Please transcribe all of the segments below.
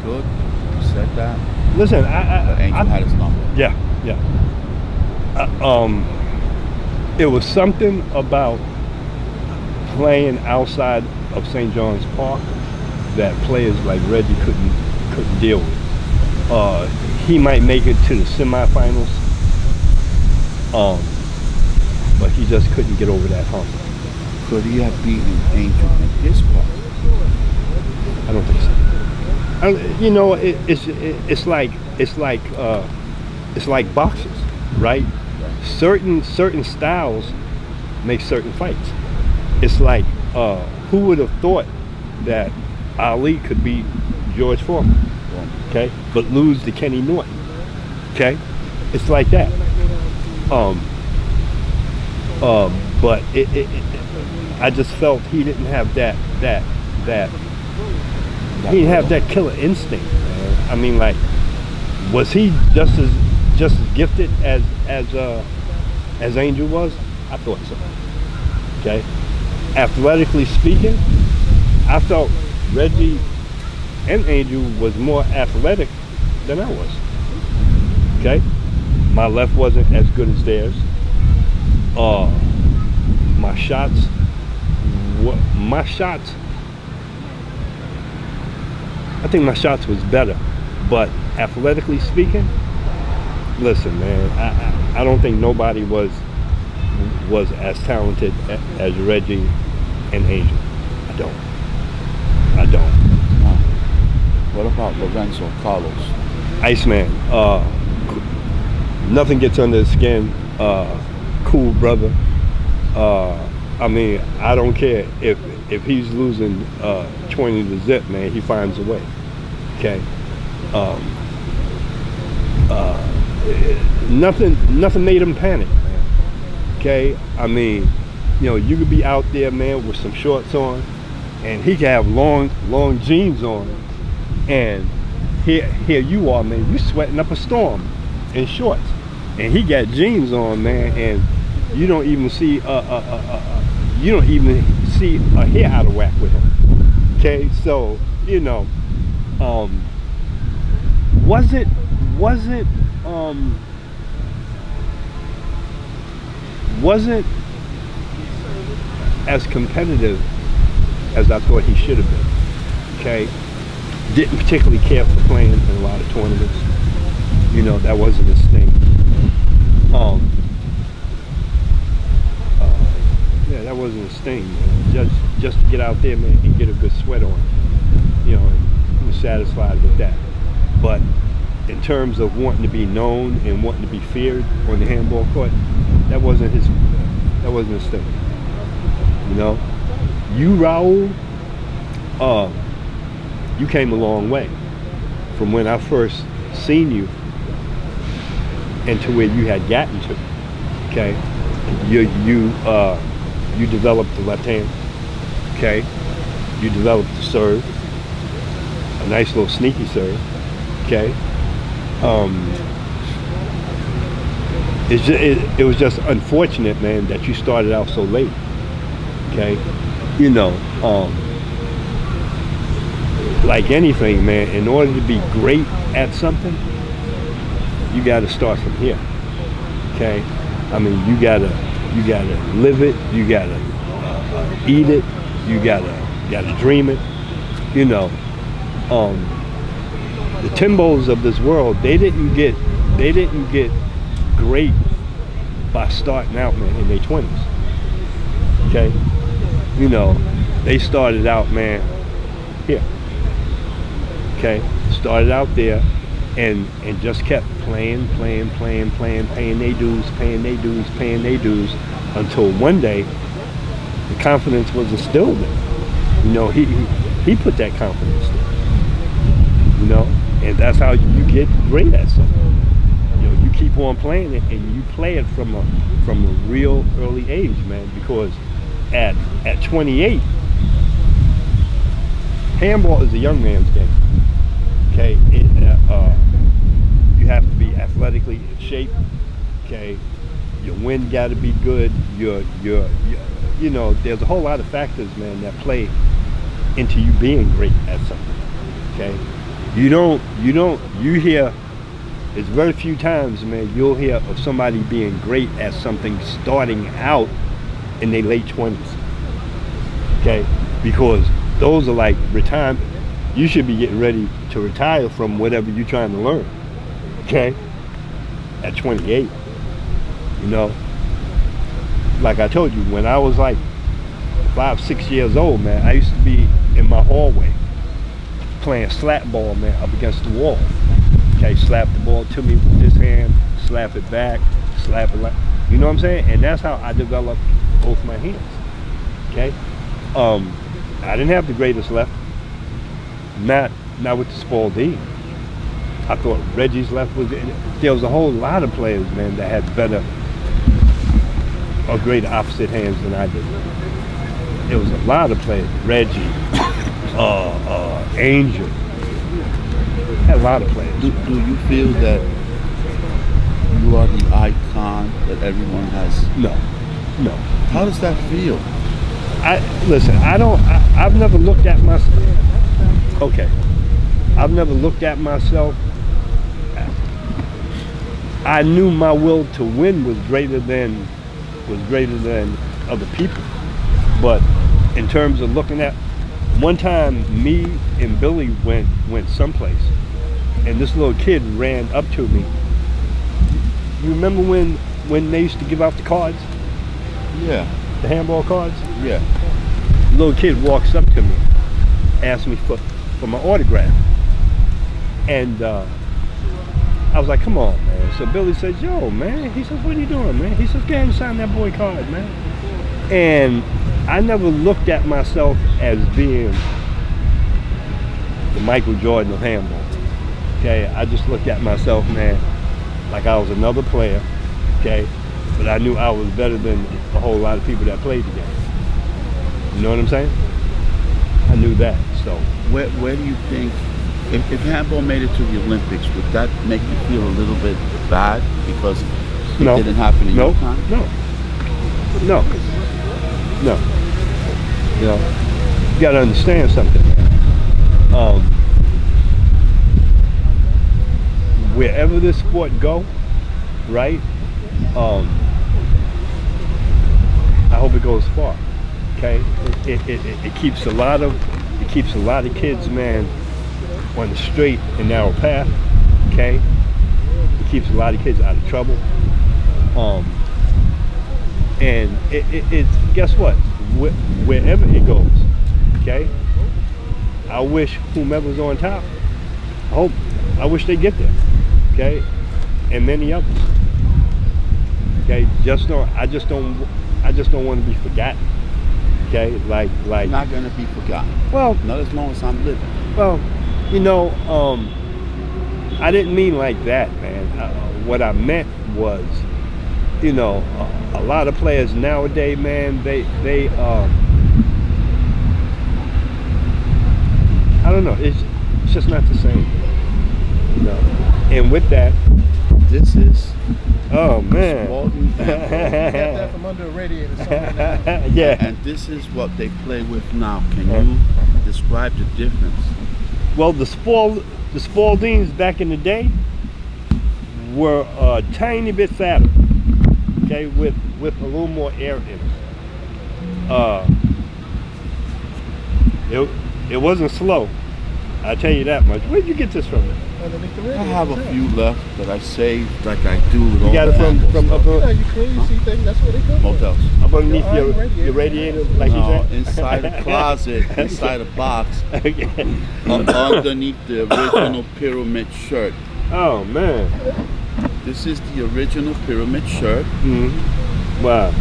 understood, said that, Listen, but Angel had his number. yeah, yeah. It was something about playing outside of St. John's Park that players like Reggie couldn't deal with. He might make it to the semifinals, but he just couldn't get over that hump. Could he have beaten Angel in his park? I don't think so. You know, it's like boxers, right? Certain styles make certain fights. It's like who would have thought that Ali could beat George Foreman, okay, but lose to Kenny Norton, okay? It's like that. But I just felt he didn't have that he didn't have that killer instinct, man. I mean, like, was he just as gifted as Angel was? I thought so. Okay. Athletically speaking, I felt Reggie and Angel was more athletic than I was. Okay. My left wasn't as good as theirs. My shots. I think my shots was better, but athletically speaking, listen, man, I don't think nobody was as talented as Reggie and Angel. I don't. What about Lorenzo Carlos? Iceman, nothing gets under his skin. Cool brother. I mean, I don't care if he's losing 20 to zip, man. He finds a way. Okay. Nothing made him panic, man. Okay. I mean, you know, you could be out there, man, with some shorts on, and he could have long jeans on, and here you are, man. You sweating up a storm in shorts, and he got jeans on, man, and you don't even see a hair out of whack with him. Okay, so you know, was it wasn't as competitive as I thought he should have been. Okay, didn't particularly care for playing in a lot of tournaments. You know, that wasn't his thing. Yeah, that wasn't his thing, man. Just to get out there, man, and get a good sweat on. You know, he was satisfied with that. But in terms of wanting to be known and wanting to be feared on the handball court, that wasn't his thing. You know, you, Raul, you came a long way from when I first seen you and to where you had gotten to. Okay, you developed the left hand. Okay, you developed the serve, a nice little sneaky serve. Okay, it was just unfortunate, man, that you started out so late. Okay, you know, like anything, man, in order to be great at something, you got to start from here. Okay, I mean, you gotta live it, you gotta eat it, you gotta dream it. You know, the Timbos of this world, they didn't get great by starting out, man, in their 20s. Okay, you know, they started out, man, here. Okay, started out there and just kept playing, paying their dues until one day the confidence was instilled in him. You know, he put that confidence there. You know, and that's how you get great at something. You know, you keep on playing it and you play it from a real early age, man, because at 28, handball is a young man's game. Okay, you have to be athletically in shape. Okay, your wind got to be good. You know, there's a whole lot of factors, man, that play into you being great at something. Okay, You hear, it's very few times, man, you'll hear of somebody being great at something starting out in their late 20s. Okay? Because those are like retirement. You should be getting ready to retire from whatever you're trying to learn. Okay? At 28. You know? Like I told you, when I was like 5, 6 years old, man, I used to be in my hallway playing slap ball, man, up against the wall. Okay, slap the ball to me with this hand, slap it back, slap it like, you know what I'm saying? And that's how I developed both my hands. Okay? I didn't have the greatest left. Not with the Spalding. I thought Reggie's left was, there was a whole lot of players, man, that had better or greater opposite hands than I did. There was a lot of players. Reggie, Angel. Had a lot of players. Do you feel that you are the icon that everyone has? No. How does that feel? I've never looked at myself. Okay. I've never looked at myself. I knew my will to win was greater than other people. But in terms of looking at, one time me and Billy went someplace, and this little kid ran up to me. You remember when they used to give out the cards? Yeah. The handball cards? Yeah. The little kid walks up to me, asks me for my autograph. And I was like, come on, man. So Billy says, yo, man. He says, what are you doing, man? He says, go ahead and sign that boy card, man. And I never looked at myself as being the Michael Jordan of handball. Okay, I just looked at myself, man, like I was another player. Okay, but I knew I was better than a whole lot of people that played the game. You know what I'm saying? I knew that. So where do you think, if handball made it to the Olympics, would that make you feel a little bit bad because it didn't happen in your time? No. You know, you got to understand something, man. Wherever this sport go, right? I hope it goes far. Okay, it keeps a lot of kids, man, on the straight and narrow path. Okay, it keeps a lot of kids out of trouble. And it's guess what? Wherever it goes, okay. I wish whomever's on top. I wish they get there, okay, and many others. Okay, I just don't want to be forgotten. Okay, like not gonna be forgotten. Well, not as long as I'm living. Well, you know, I didn't mean like that, man. What I meant was, you know, a lot of players nowadays, man, they I don't know, it's just not the same, you know. And with that, this is, oh man, You got that from under a radiator, something like that. yeah. And this is what they play with now. Can you describe the difference? Well, the Spaldings back in the day were a tiny bit fatter, okay, with a little more air in it. It wasn't slow, I tell you that much. Where'd you get this from? Underneath the I radiator. have a few left that I saved like I do with all You got it the from handball up, stuff. Yeah, you clean, you see things, that's where they come from. Motels. up underneath Your your radiator. radiator, like No, you said? inside a closet, inside a box, Okay. underneath the original pyramid shirt. Oh man. This is the original pyramid shirt. Mm-hmm. Wow.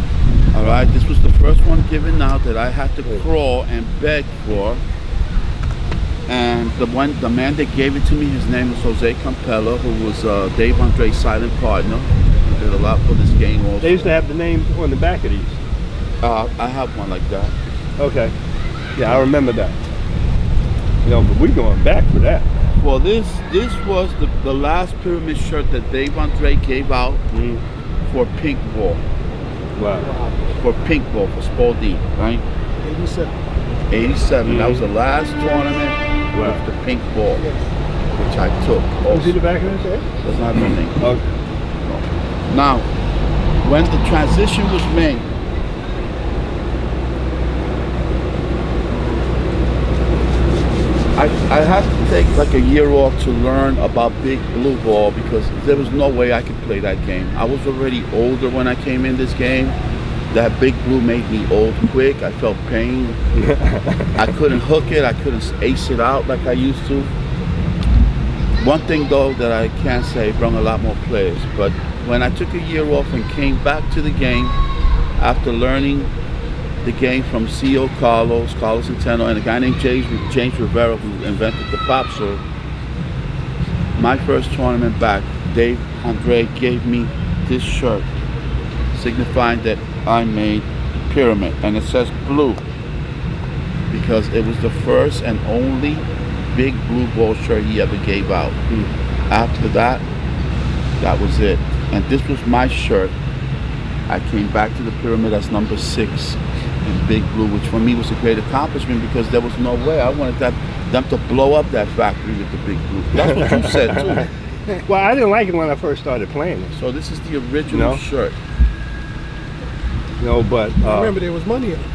All right, this was the first one given out that I had to crawl and beg for. And the man that gave it to me, his name was Jose Campella, who was Dave Andre's silent partner. He did a lot for this game also. They used to have the names on the back of these. I have one like that. Okay. Yeah, I remember that. You know, but we going back for that. Well, this was the last pyramid shirt that Dave Andre gave out for pink ball. Wow. For pink ball, for Spalding, right? 87. 87. That was the last tournament with the pink ball. which I took. Was he the back of his head? That's not my name. Okay. Now, when the transition was made, I had to take like a year off to learn about Big Blue Ball because there was no way I could play that game. I was already older when I came in this game. That Big Blue made me old quick. I felt pain. I couldn't hook it. I couldn't ace it out like I used to. One thing though that I can't say brought a lot more players, but when I took a year off and came back to the game after learning the game from C.O. Carlos Centeno, and a guy named James Rivera who invented the pop serve, my first tournament back, Dave Andre gave me this shirt signifying that I made the pyramid, and it says blue because it was the first and only Big Blue Ball shirt he ever gave out. After that, that was it. And this was my shirt. I came back to the pyramid as number 6 in Big Blue, which for me was a great accomplishment because there was no way. I wanted them to blow up that factory with the Big Blue. That's what you said too. Well, I didn't like it when I first started playing it. So this is the original shirt. No, but I remember there was money in it.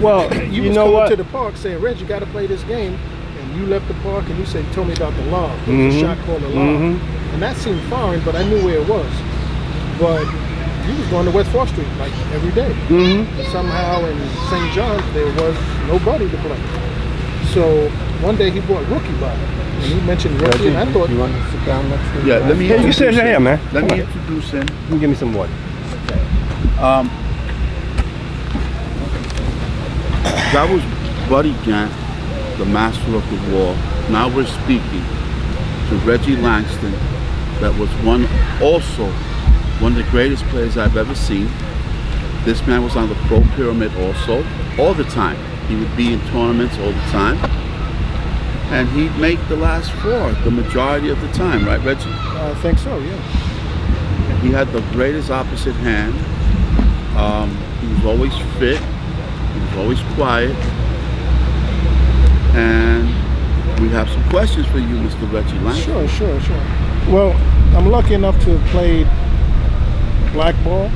well, You you was know coming what? to the park saying, "Reggie, you got to play this game," and you left the park and you said, "Told me about the law." There was a shot called the law, and that seemed foreign, but I knew where it was. But you was going to West 4th Street like every day. And somehow in St. John's there was nobody to play. So one day he brought Rookie by, and he mentioned Rookie, and I thought, You want to sit down next to me? Yeah, let me Hey, you introduce sit there, him. man. Let me introduce him. You can give me some water. That was Buddy Gantt, the master of the wall. Now we're speaking to Reggie Langston, that was one of the greatest players I've ever seen. This man was on the pro pyramid also, all the time. He would be in tournaments all the time. And he'd make the last 4 the majority of the time, right, Reggie? I think so, yeah. He had the greatest opposite hand. He was always fit. He was always quiet. And we have some questions for you, Mr. Reggie Langston. Sure. Well, I'm lucky enough to have played black ball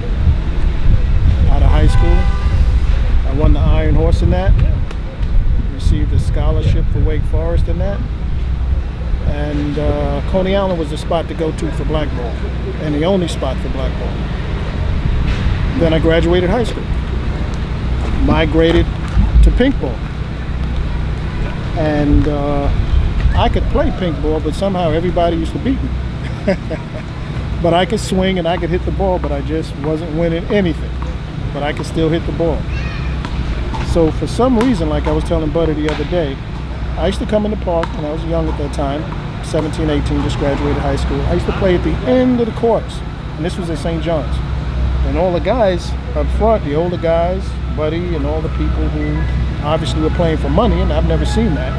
out of high school. I won the Iron Horse in that. Received a scholarship for Wake Forest in that. And Coney Island was the spot to go to for black ball, and the only spot for black ball. Then I graduated high school. Migrated to pink ball. And I could play pink ball, but somehow everybody used to beat me. But I could swing and I could hit the ball, but I just wasn't winning anything. But I could still hit the ball. So for some reason, like I was telling Buddy the other day, I used to come in the park when I was young at that time, 17, 18, just graduated high school. I used to play at the end of the courts, and this was at St. John's. And all the guys up front, the older guys, Buddy and all the people who obviously were playing for money, and I've never seen that,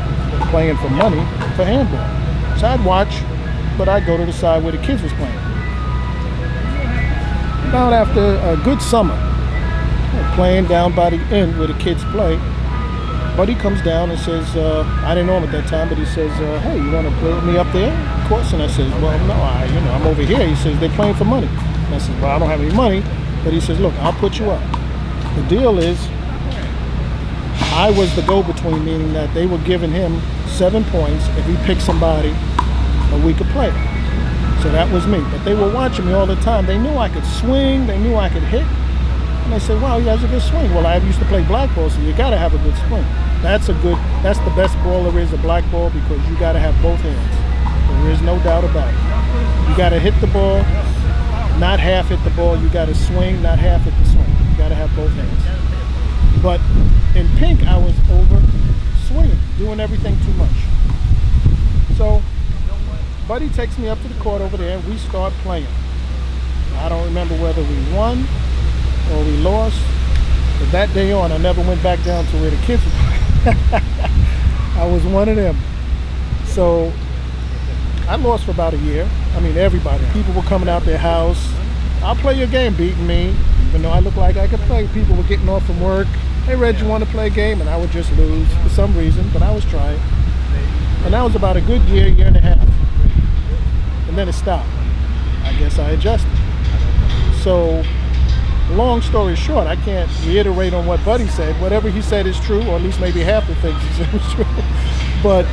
playing for money for handball. So I'd watch, but I'd go to the side where the kids was playing. About after a good summer, playing down by the end where the kids play, Buddy comes down and says, I didn't know him at that time, but he says, hey, you want to play with me up there? Of course. And I says, well, no, I'm over here. He says, they're playing for money. And I says, well, I don't have any money. But he says, look, I'll put you up. The deal is, I was the go-between, meaning that they were giving him 7 points if he picked somebody a weaker player. So that was me. But they were watching me all the time. They knew I could swing. They knew I could hit. And they said, wow, he has a good swing. Well, I used to play black ball, so you got to have a good swing. That's the best ball there is, a black ball, because you got to have both hands. There is no doubt about it. You got to hit the ball, not half hit the ball. You got to swing, not half hit the swing. You got to have both hands. But in pink, I was over swinging, doing everything too much. So Buddy takes me up to the court over there, and we start playing. I don't remember whether we won or we lost, but that day on, I never went back down to where the kids were playing. I was one of them. So I lost for about a year. I mean, everybody. People were coming out their house. I'll play your game, beating me. Even though I looked like I could play, people were getting off from work. Hey, Reggie, you want to play a game? And I would just lose for some reason, but I was trying. And that was about a good year and a half. then it stopped. I guess I adjusted. So, long story short, I can't reiterate on what Buddy said. Whatever he said is true, or at least maybe half the things he said was true. But